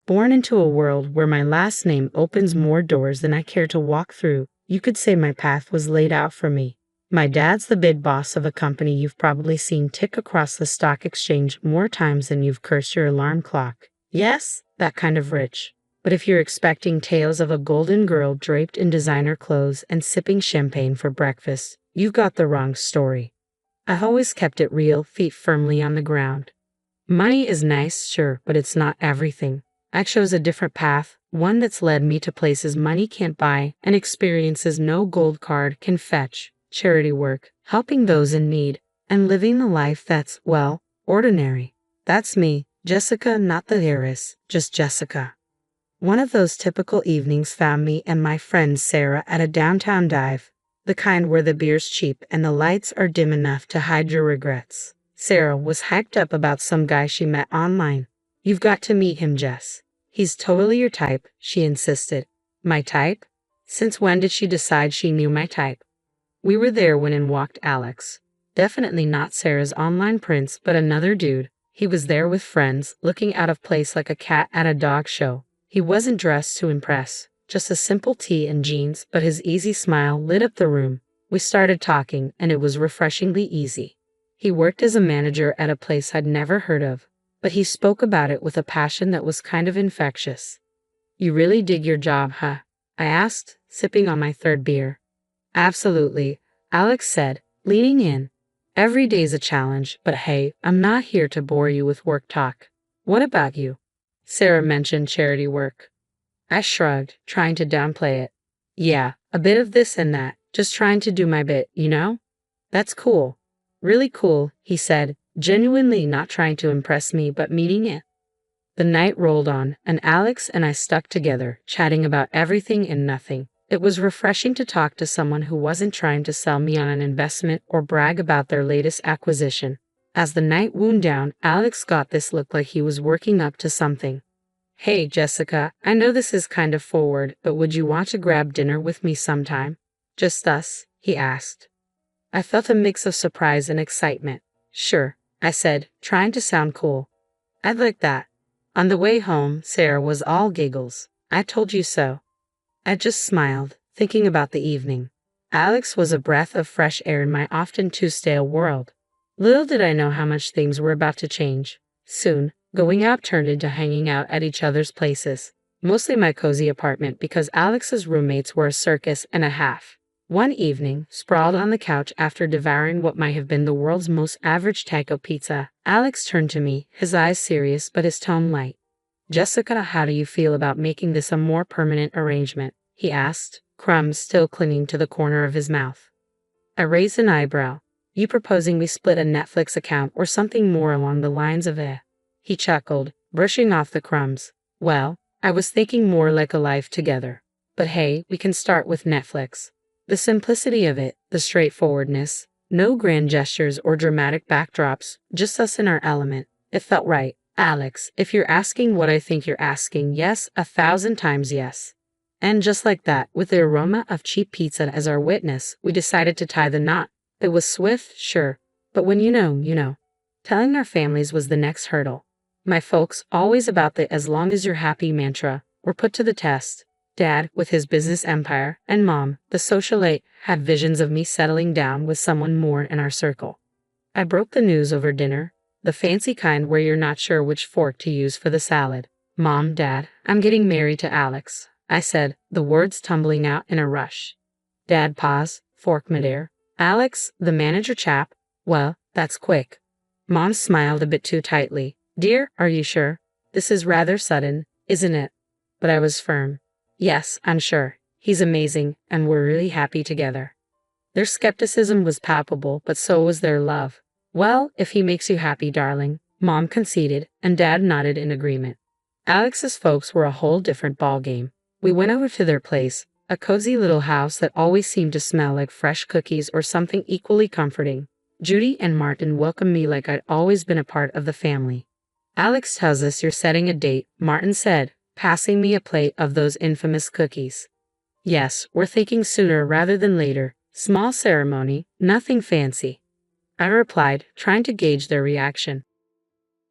Born into a world where my last name opens more doors than I care to walk through, you could say my path was laid out for me. My dad's the big boss of a company you've probably seen tick across the stock exchange more times than you've cursed your alarm clock. Yes, that kind of rich. But if you're expecting tales of a golden girl draped in designer clothes and sipping champagne for breakfast, you've got the wrong story. I've always kept it real, feet firmly on the ground. Money is nice, sure, but it's not everything. I chose a different path, one that's led me to places money can't buy and experiences no gold card can fetch. Charity work, helping those in need, and living the life that's, well, ordinary. That's me, Jessica, not the heiress, just Jessica. One of those typical evenings found me and my friend Sarah at a downtown dive, the kind where the beer's cheap and the lights are dim enough to hide your regrets. Sarah was hyped up about some guy she met online. You've got to meet him, Jess. He's totally your type, she insisted. My type? Since when did she decide she knew my type? We were there when in walked Alex. Definitely not Sarah's online prince, but another dude. He was there with friends, looking out of place like a cat at a dog show. He wasn't dressed to impress, just a simple tee and jeans, but his easy smile lit up the room. We started talking, and it was refreshingly easy. He worked as a manager at a place I'd never heard of, but he spoke about it with a passion that was kind of infectious. You really dig your job, huh? I asked, sipping on my third beer. Absolutely, Alex said, leaning in. Every day's a challenge, but hey, I'm not here to bore you with work talk. What about you? Sarah mentioned charity work. I shrugged, trying to downplay it. Yeah, a bit of this and that, just trying to do my bit, you know? That's cool. Really cool, he said, genuinely not trying to impress me but meaning it. The night rolled on, and Alex and I stuck together, chatting about everything and nothing. It was refreshing to talk to someone who wasn't trying to sell me on an investment or brag about their latest acquisition. As the night wound down, Alex got this look like he was working up to something. Hey, Jessica, I know this is kind of forward, but would you want to grab dinner with me sometime? Just us? He asked. I felt a mix of surprise and excitement. Sure, I said, trying to sound cool. I'd like that. On the way home, Sarah was all giggles. I told you so. I just smiled, thinking about the evening. Alex was a breath of fresh air in my often too stale world. Little did I know how much things were about to change. Soon, going out turned into hanging out at each other's places. Mostly my cozy apartment because Alex's roommates were a circus and a half. One evening, sprawled on the couch after devouring what might have been the world's most average taco pizza, Alex turned to me, his eyes serious but his tone light. Jessica, how do you feel about making this a more permanent arrangement? He asked, crumbs still clinging to the corner of his mouth. I raised an eyebrow. You proposing we split a Netflix account or something more along the lines of eh? He chuckled, brushing off the crumbs. Well, I was thinking more like a life together. But hey, we can start with Netflix. The simplicity of it, the straightforwardness, no grand gestures or dramatic backdrops, just us in our element. It felt right. Alex, if you're asking what I think you're asking, yes, 1,000 times yes. And just like that, with the aroma of cheap pizza as our witness, we decided to tie the knot. It was swift, sure, but when you know, you know. Telling our families was the next hurdle. My folks, always about the as long as you're happy mantra, were put to the test. Dad, with his business empire, and Mom, the socialite, had visions of me settling down with someone more in our circle. I broke the news over dinner. The fancy kind where you're not sure which fork to use for the salad. Mom, Dad, I'm getting married to Alex, I said, the words tumbling out in a rush. Dad paused, fork midair. Alex, the manager chap? Well, that's quick. Mom smiled a bit too tightly. Dear, are you sure? This is rather sudden, isn't it? But I was firm. Yes, I'm sure. He's amazing, and we're really happy together. Their skepticism was palpable, but so was their love. Well, if he makes you happy, darling, Mom conceded, and Dad nodded in agreement. Alex's folks were a whole different ballgame. We went over to their place, a cozy little house that always seemed to smell like fresh cookies or something equally comforting. Judy and Martin welcomed me like I'd always been a part of the family. Alex tells us you're setting a date, Martin said, passing me a plate of those infamous cookies. Yes, we're thinking sooner rather than later. Small ceremony, nothing fancy. I replied, trying to gauge their reaction.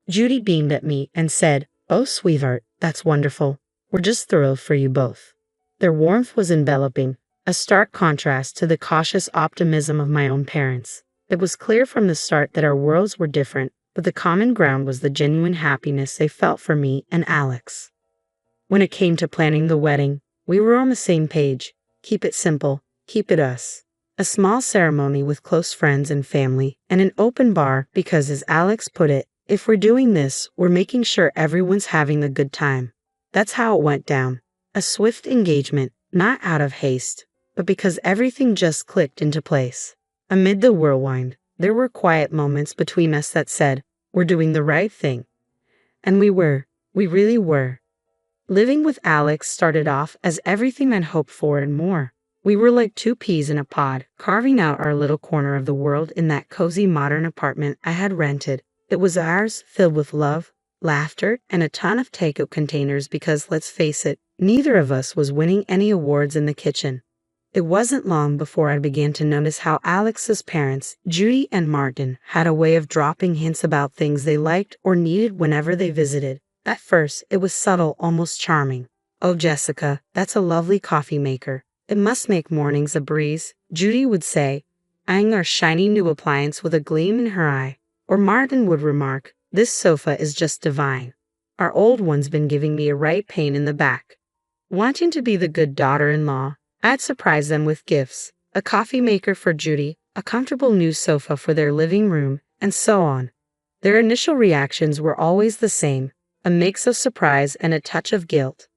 Judy beamed at me and said, Oh, sweetheart, That's wonderful. We're just thrilled for you both. Their warmth was enveloping, a stark contrast to the cautious optimism of my own parents. It was clear from the start that our worlds were different, but the common ground was the genuine happiness they felt for me and Alex. When it came to planning the wedding, we were on the same page. Keep it simple, keep it us. A small ceremony with close friends and family, and an open bar because, as Alex put it, if we're doing this, we're making sure everyone's having a good time. That's how it went down. A swift engagement, not out of haste, but because everything just clicked into place. Amid the whirlwind, there were quiet moments between us that said, we're doing the right thing. And we were. We really were. Living with Alex started off as everything I'd hoped for and more. We were like two peas in a pod, carving out our little corner of the world in that cozy modern apartment I had rented. It was ours, filled with love, laughter, and a ton of takeout containers because, let's face it, neither of us was winning any awards in the kitchen. It wasn't long before I began to notice how Alex's parents, Judy and Martin, had a way of dropping hints about things they liked or needed whenever they visited. At first, it was subtle, almost charming. "Oh, Jessica, that's a lovely coffee maker. It must make mornings a breeze," Judy would say, eyeing our shiny new appliance with a gleam in her eye. Or Martin would remark, "This sofa is just divine. Our old one's been giving me a right pain in the back." Wanting to be the good daughter-in-law, I'd surprise them with gifts, a coffee maker for Judy, a comfortable new sofa for their living room, and so on. Their initial reactions were always the same, a mix of surprise and a touch of guilt.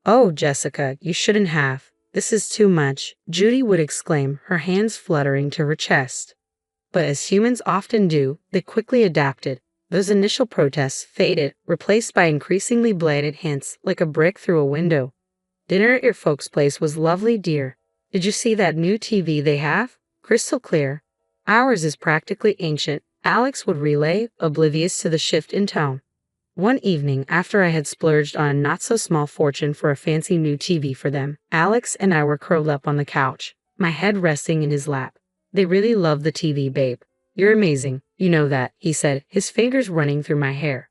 "Oh, Jessica, you shouldn't have. This is too much," Judy would exclaim, her hands fluttering to her chest. But as humans often do, they quickly adapted. Those initial protests faded, replaced by increasingly blatant hints, like a brick through a window. "Dinner at your folks' place was lovely, dear. Did you see that new TV they have? Crystal clear. Ours is practically ancient," Alex would relay, oblivious to the shift in tone. One evening, after I had splurged on a not-so-small fortune for a fancy new TV for them, Alex and I were curled up on the couch, my head resting in his lap. "They really love the TV, babe. You're amazing, you know that," he said, his fingers running through my hair.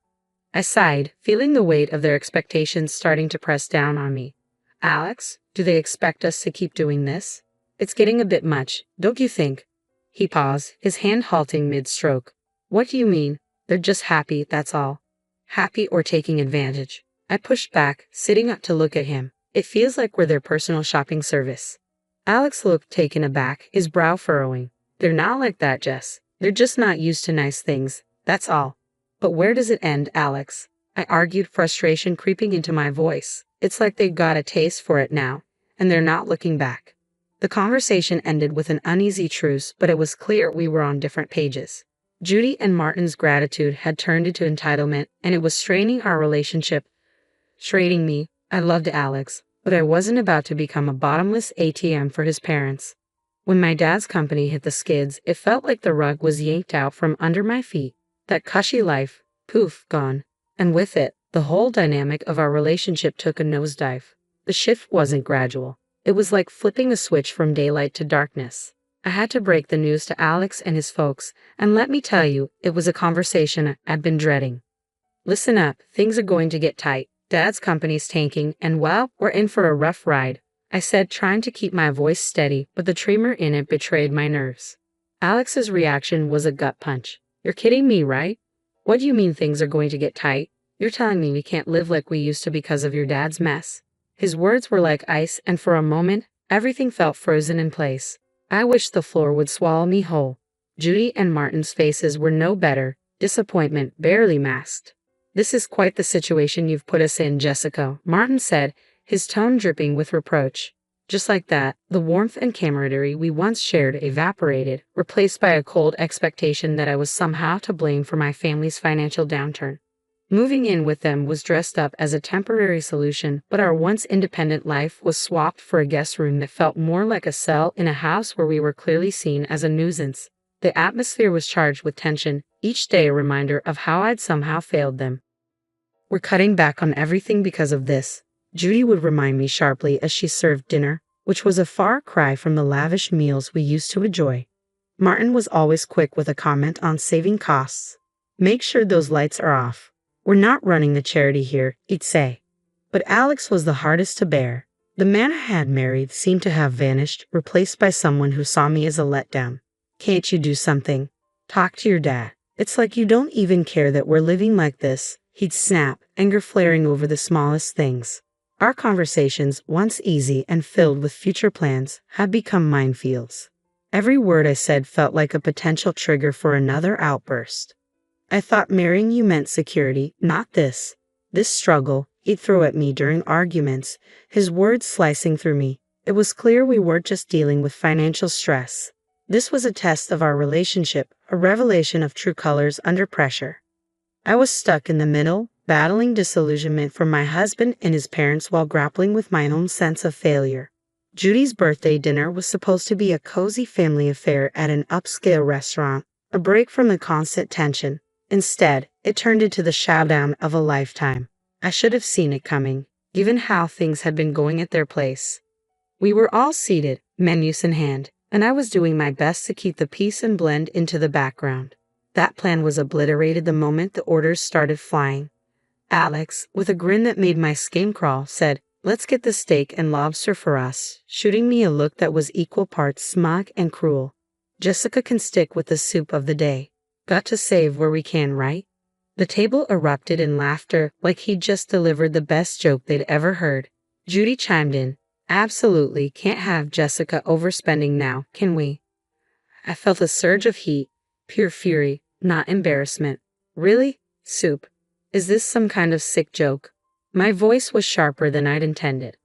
I sighed, feeling the weight of their expectations starting to press down on me. "Alex, do they expect us to keep doing this? It's getting a bit much, don't you think?" He paused, his hand halting mid-stroke. "What do you mean? They're just happy, that's all." "Happy or taking advantage?" I pushed back, sitting up to look at him. "It feels like we're their personal shopping service." Alex looked taken aback, his brow furrowing. "They're not like that, Jess. They're just not used to nice things, that's all." "But where does it end, Alex?" I argued, frustration creeping into my voice. "It's like they've got a taste for it now, and they're not looking back." The conversation ended with an uneasy truce, but it was clear we were on different pages. Judy and Martin's gratitude had turned into entitlement, and it was straining our relationship. Straining me. I loved Alex, but I wasn't about to become a bottomless ATM for his parents. When my dad's company hit the skids, it felt like the rug was yanked out from under my feet. That cushy life, poof, gone. And with it, the whole dynamic of our relationship took a nosedive. The shift wasn't gradual. It was like flipping a switch from daylight to darkness. I had to break the news to Alex and his folks, and let me tell you, it was a conversation I'd been dreading. "Listen up, things are going to get tight. Dad's company's tanking, and well, we're in for a rough ride," I said, trying to keep my voice steady, but the tremor in it betrayed my nerves. Alex's reaction was a gut punch. "You're kidding me, right? What do you mean things are going to get tight? You're telling me we can't live like we used to because of your dad's mess?" His words were like ice, and for a moment, everything felt frozen in place. I wished the floor would swallow me whole. Judy and Martin's faces were no better, disappointment barely masked. "This is quite the situation you've put us in, Jessica," Martin said, his tone dripping with reproach. Just like that, the warmth and camaraderie we once shared evaporated, replaced by a cold expectation that I was somehow to blame for my family's financial downturn. Moving in with them was dressed up as a temporary solution, but our once independent life was swapped for a guest room that felt more like a cell in a house where we were clearly seen as a nuisance. The atmosphere was charged with tension, each day a reminder of how I'd somehow failed them. "We're cutting back on everything because of this," Judy would remind me sharply as she served dinner, which was a far cry from the lavish meals we used to enjoy. Martin was always quick with a comment on saving costs. "Make sure those lights are off. We're not running the charity here," he'd say. But Alex was the hardest to bear. The man I had married seemed to have vanished, replaced by someone who saw me as a letdown. Can't you do something? Talk to your dad. It's like you don't even care that we're living like this, he'd snap, anger flaring over the smallest things. Our conversations, once easy and filled with future plans, had become minefields. Every word I said felt like a potential trigger for another outburst. I thought marrying you meant security, not this. This struggle, he'd throw at me during arguments, his words slicing through me. It was clear we weren't just dealing with financial stress. This was a test of our relationship, a revelation of true colors under pressure. I was stuck in the middle, battling disillusionment from my husband and his parents while grappling with my own sense of failure. Judy's birthday dinner was supposed to be a cozy family affair at an upscale restaurant, a break from the constant tension. Instead, it turned into the showdown of a lifetime. I should have seen it coming, given how things had been going at their place. We were all seated, menus in hand, and I was doing my best to keep the peace and blend into the background. That plan was obliterated the moment the orders started flying. Alex, with a grin that made my skin crawl, said, "Let's get the steak and lobster for us," shooting me a look that was equal parts smug and cruel. Jessica can stick with the soup of the day. Got to save where we can, right? The table erupted in laughter like he'd just delivered the best joke they'd ever heard. Judy chimed in, "Absolutely can't have Jessica overspending now, can we?" I felt a surge of heat, pure fury, not embarrassment. "Really? Soup? Is this some kind of sick joke?" My voice was sharper than I'd intended.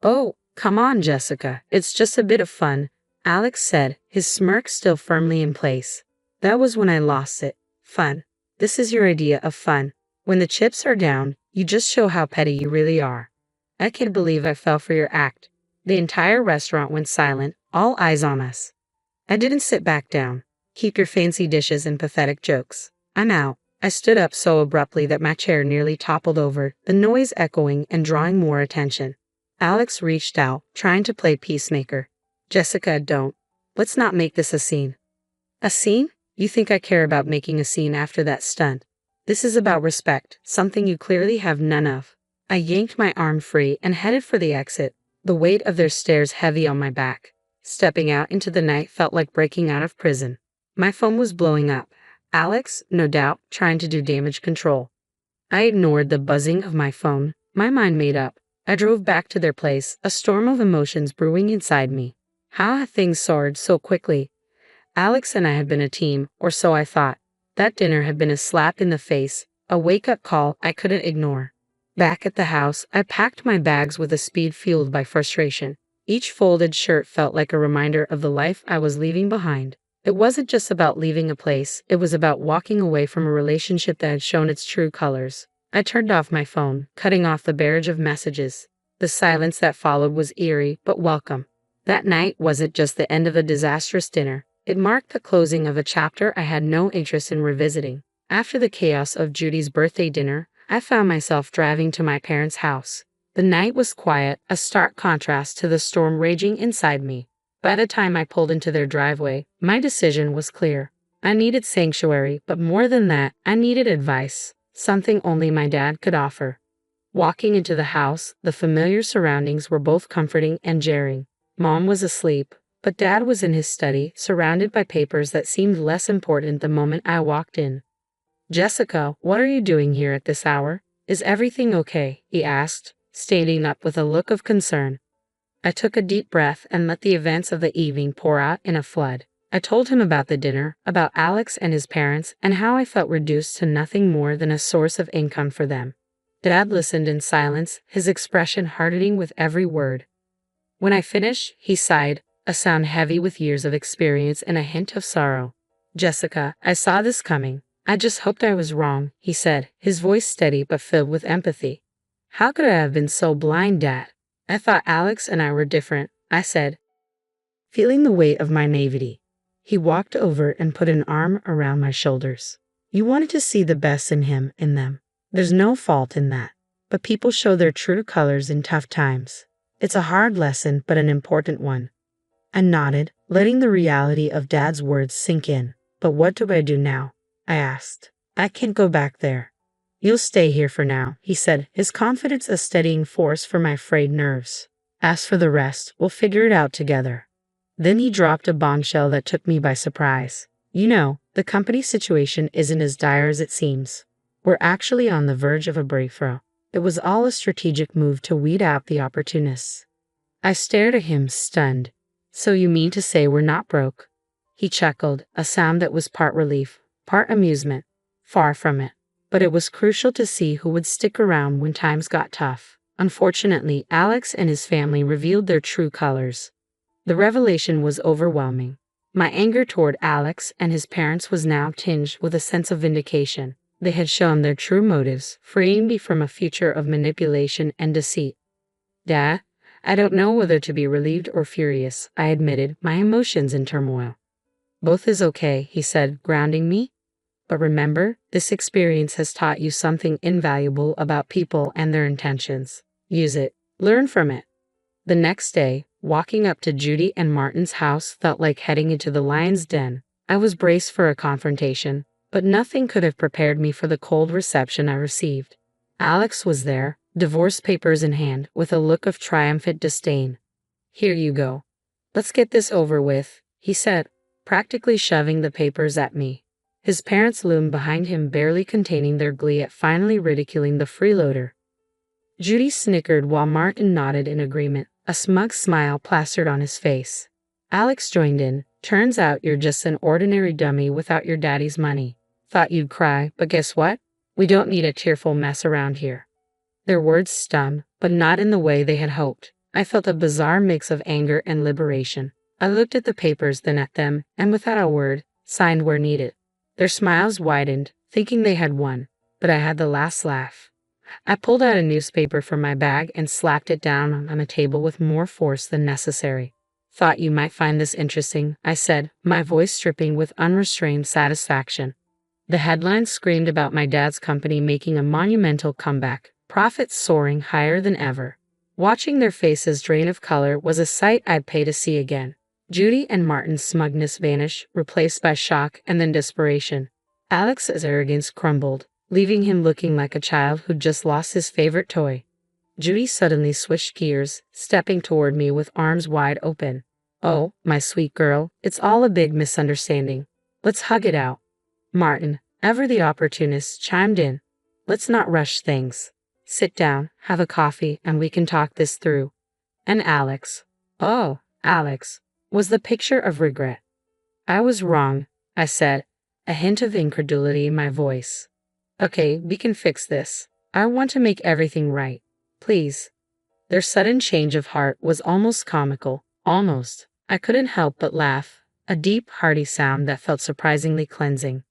"Oh, come on, Jessica, it's just a bit of fun," Alex said, his smirk still firmly in place. That was when I lost it. Fun. This is your idea of fun. When the chips are down, you just show how petty you really are. I can't believe I fell for your act. The entire restaurant went silent, all eyes on us. I didn't sit back down. Keep your fancy dishes and pathetic jokes. I'm out. I stood up so abruptly that my chair nearly toppled over, the noise echoing and drawing more attention. Alex reached out, trying to play peacemaker. "Jessica, don't. Let's not make this a scene." "A scene? You think I care about making a scene after that stunt? This is about respect, something you clearly have none of." I yanked my arm free and headed for the exit, the weight of their stares heavy on my back. Stepping out into the night felt like breaking out of prison. My phone was blowing up. Alex, no doubt, trying to do damage control. I ignored the buzzing of my phone, my mind made up. I drove back to their place, a storm of emotions brewing inside me. How had things soared so quickly? Alex and I had been a team, or so I thought. That dinner had been a slap in the face, a wake-up call I couldn't ignore. Back at the house, I packed my bags with a speed fueled by frustration. Each folded shirt felt like a reminder of the life I was leaving behind. It wasn't just about leaving a place, it was about walking away from a relationship that had shown its true colors. I turned off my phone, cutting off the barrage of messages. The silence that followed was eerie, but welcome. That night wasn't just the end of a disastrous dinner. It marked the closing of a chapter I had no interest in revisiting. After the chaos of Judy's birthday dinner, I found myself driving to my parents' house. The night was quiet, a stark contrast to the storm raging inside me. By the time I pulled into their driveway, my decision was clear. I needed sanctuary, but more than that, I needed advice, something only my dad could offer. Walking into the house, the familiar surroundings were both comforting and jarring. Mom was asleep, but Dad was in his study, surrounded by papers that seemed less important the moment I walked in. "Jessica, what are you doing here at this hour? Is everything okay?" he asked, standing up with a look of concern. I took a deep breath and let the events of the evening pour out in a flood. I told him about the dinner, about Alex and his parents, and how I felt reduced to nothing more than a source of income for them. Dad listened in silence, his expression hardening with every word. When I finished, he sighed, a sound heavy with years of experience and a hint of sorrow. "Jessica, I saw this coming. I just hoped I was wrong," he said, his voice steady but filled with empathy. "How could I have been so blind, Dad? I thought Alex and I were different," I said, feeling the weight of my naivety. He walked over and put an arm around my shoulders. "You wanted to see the best in him, in them. There's no fault in that. But people show their true colors in tough times. It's a hard lesson, but an important one." I nodded, letting the reality of Dad's words sink in. "But what do I do now?" I asked. "I can't go back there." You'll stay here for now, he said, his confidence a steadying force for my frayed nerves. As for the rest, we'll figure it out together. Then he dropped a bombshell that took me by surprise. You know, the company situation isn't as dire as it seems. We're actually on the verge of a breakthrough. It was all a strategic move to weed out the opportunists. I stared at him, stunned. So you mean to say we're not broke? He chuckled, a sound that was part relief, part amusement. Far from it. But it was crucial to see who would stick around when times got tough. Unfortunately, Alex and his family revealed their true colors. The revelation was overwhelming. My anger toward Alex and his parents was now tinged with a sense of vindication. They had shown their true motives, freeing me from a future of manipulation and deceit. Dad, I don't know whether to be relieved or furious, I admitted, my emotions in turmoil. Both is okay, he said, grounding me. But remember, this experience has taught you something invaluable about people and their intentions. Use it. Learn from it. The next day, walking up to Judy and Martin's house felt like heading into the lion's den. I was braced for a confrontation, but nothing could have prepared me for the cold reception I received. Alex was there, divorce papers in hand, with a look of triumphant disdain. Here you go. Let's get this over with, he said, practically shoving the papers at me. His parents loomed behind him, barely containing their glee at finally ridiculing the freeloader. Judy snickered while Martin nodded in agreement, a smug smile plastered on his face. Alex joined in. Turns out you're just an ordinary dummy without your daddy's money. Thought you'd cry, but guess what? We don't need a tearful mess around here. Their words stung, but not in the way they had hoped. I felt a bizarre mix of anger and liberation. I looked at the papers, then at them, and without a word, signed where needed. Their smiles widened, thinking they had won, but I had the last laugh. I pulled out a newspaper from my bag and slapped it down on the table with more force than necessary. Thought you might find this interesting, I said, my voice dripping with unrestrained satisfaction. The headline screamed about my dad's company making a monumental comeback, profits soaring higher than ever. Watching their faces drain of color was a sight I'd pay to see again. Judy and Martin's smugness vanished, replaced by shock and then desperation. Alex's arrogance crumbled, leaving him looking like a child who'd just lost his favorite toy. Judy suddenly switched gears, stepping toward me with arms wide open. Oh, my sweet girl, it's all a big misunderstanding. Let's hug it out. Martin, ever the opportunist, chimed in. Let's not rush things. Sit down, have a coffee, and we can talk this through. And Alex. Oh, Alex. Was the picture of regret. I was wrong, I said, a hint of incredulity in my voice. Okay, we can fix this. I want to make everything right. Please. Their sudden change of heart was almost comical. Almost. I couldn't help but laugh, a deep, hearty sound that felt surprisingly cleansing.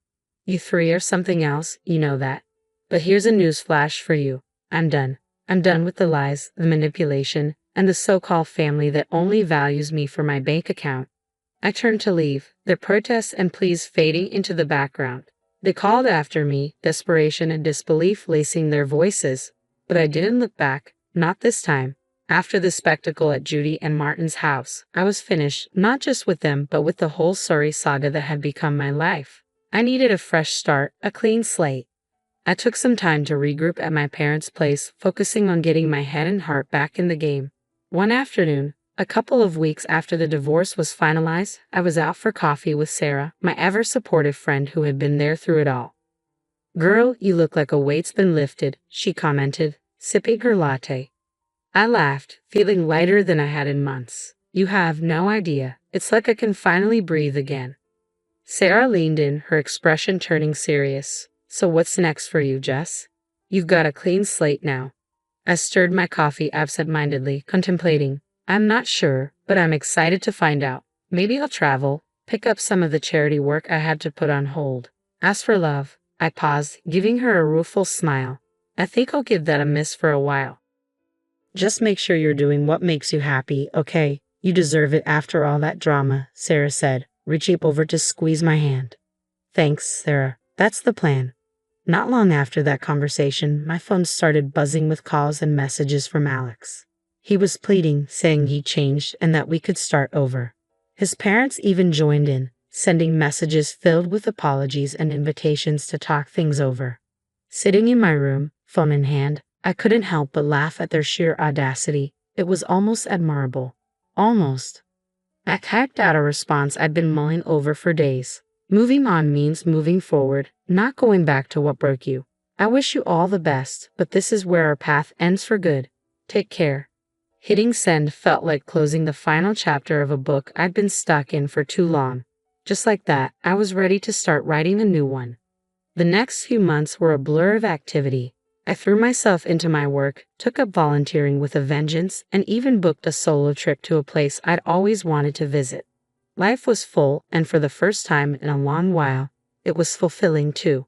You three are something else, you know that. But here's a newsflash for you. I'm done. I'm done with the lies, the manipulation, and the so-called family that only values me for my bank account. I turned to leave, their protests and pleas fading into the background. They called after me, desperation and disbelief lacing their voices, but I didn't look back, not this time. After the spectacle at Judy and Martin's house, I was finished, not just with them, but with the whole sorry saga that had become my life. I needed a fresh start, a clean slate. I took some time to regroup at my parents' place, focusing on getting my head and heart back in the game. One afternoon, a couple of weeks after the divorce was finalized, I was out for coffee with Sarah, my ever-supportive friend who had been there through it all. Girl, you look like a weight's been lifted, she commented, sipping her latte. I laughed, feeling lighter than I had in months. You have no idea. It's like I can finally breathe again. Sarah leaned in, her expression turning serious. So what's next for you, Jess? You've got a clean slate now. I stirred my coffee absent-mindedly, contemplating. I'm not sure, but I'm excited to find out. Maybe I'll travel, pick up some of the charity work I had to put on hold. As for love, I paused, giving her a rueful smile. I think I'll give that a miss for a while. Just make sure you're doing what makes you happy, okay? You deserve it after all that drama, Sarah said, reaching over to squeeze my hand. Thanks, Sarah. That's the plan. Not long after that conversation, my phone started buzzing with calls and messages from Alex. He was pleading, saying he changed and that we could start over. His parents even joined in, sending messages filled with apologies and invitations to talk things over. Sitting in my room, phone in hand, I couldn't help but laugh at their sheer audacity. It was almost admirable. Almost. I typed out a response I'd been mulling over for days. Moving on means moving forward, not going back to what broke you. I wish you all the best, but this is where our path ends for good. Take care. Hitting send felt like closing the final chapter of a book I'd been stuck in for too long. Just like that, I was ready to start writing a new one. The next few months were a blur of activity. I threw myself into my work, took up volunteering with a vengeance, and even booked a solo trip to a place I'd always wanted to visit. Life was full, and for the first time in a long while, it was fulfilling too.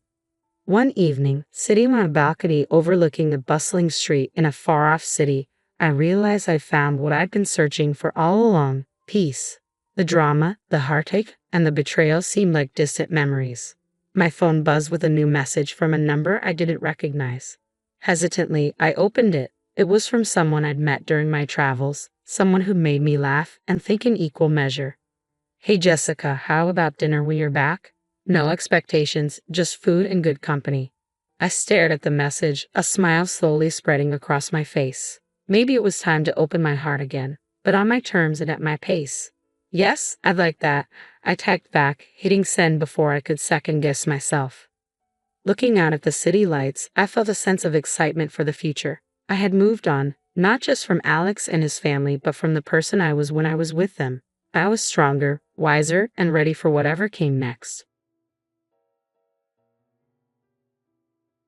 One evening, sitting on a balcony overlooking a bustling street in a far-off city, I realized I'd found what I'd been searching for all along: peace. The drama, the heartache, and the betrayal seemed like distant memories. My phone buzzed with a new message from a number I didn't recognize. Hesitantly, I opened it. It was from someone I'd met during my travels, someone who made me laugh and think in equal measure. "Hey Jessica, how about dinner when you're back?" No expectations, just food and good company. I stared at the message, a smile slowly spreading across my face. Maybe it was time to open my heart again, but on my terms and at my pace. "Yes, I'd like that," I typed back, hitting send before I could second-guess myself. Looking out at the city lights, I felt a sense of excitement for the future. I had moved on, not just from Alex and his family, but from the person I was when I was with them. I was stronger, wiser, and ready for whatever came next.